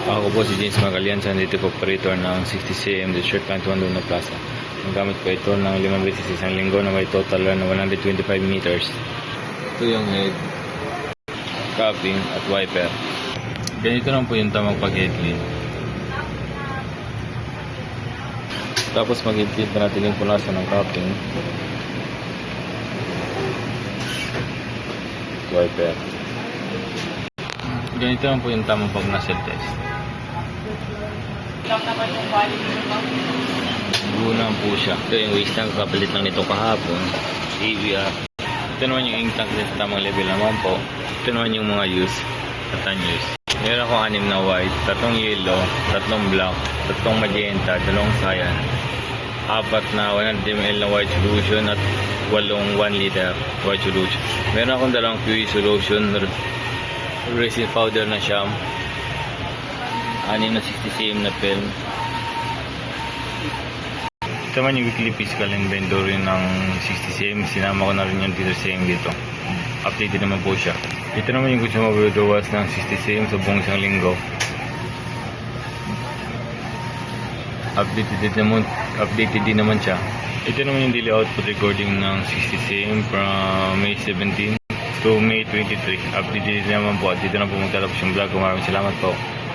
Ako po si James Magalian, Native Operator ng 60cm Shirt Plant 1 Luna Plaza. Ang gamit ko ito ng 5 beses isang linggo na may total na 125 meters. Ito yung head, capping at wiper. Ganito lang po yung tamang pag-headlift. Tapos mag-headlift na natin yung punasan ng capping, wiper. Ganito lang po yung tamang pag-nozzle test. Gulang po siya. Ito yung waste tank, kapalit lang nito kahapon. AVR. Ito naman yung ink tank sa tamang level naman po. Ito naman yung mga use at unused. Meron ako 6 na white, 3 yellow, 3 black, 3 magenta, 2 cyan, 4 na 100 ml na white solution at 8 1 liter white solution. Meron akong 2 QE solution, resin powder na siyam, 6 na 60cm na film. Ito man yung weekly physical inventory ng 60cm. Sinama ko na rin yung dito dito. Updated naman po siya. Ito naman yung consumable gawas ng 60cm sa buong isang linggo. Updated din naman siya. Ito naman yung daily output recording ng 60cm from May 17 to May 23. Updated din naman po. Dito na po magtatapos yung vlog. Maraming salamat po.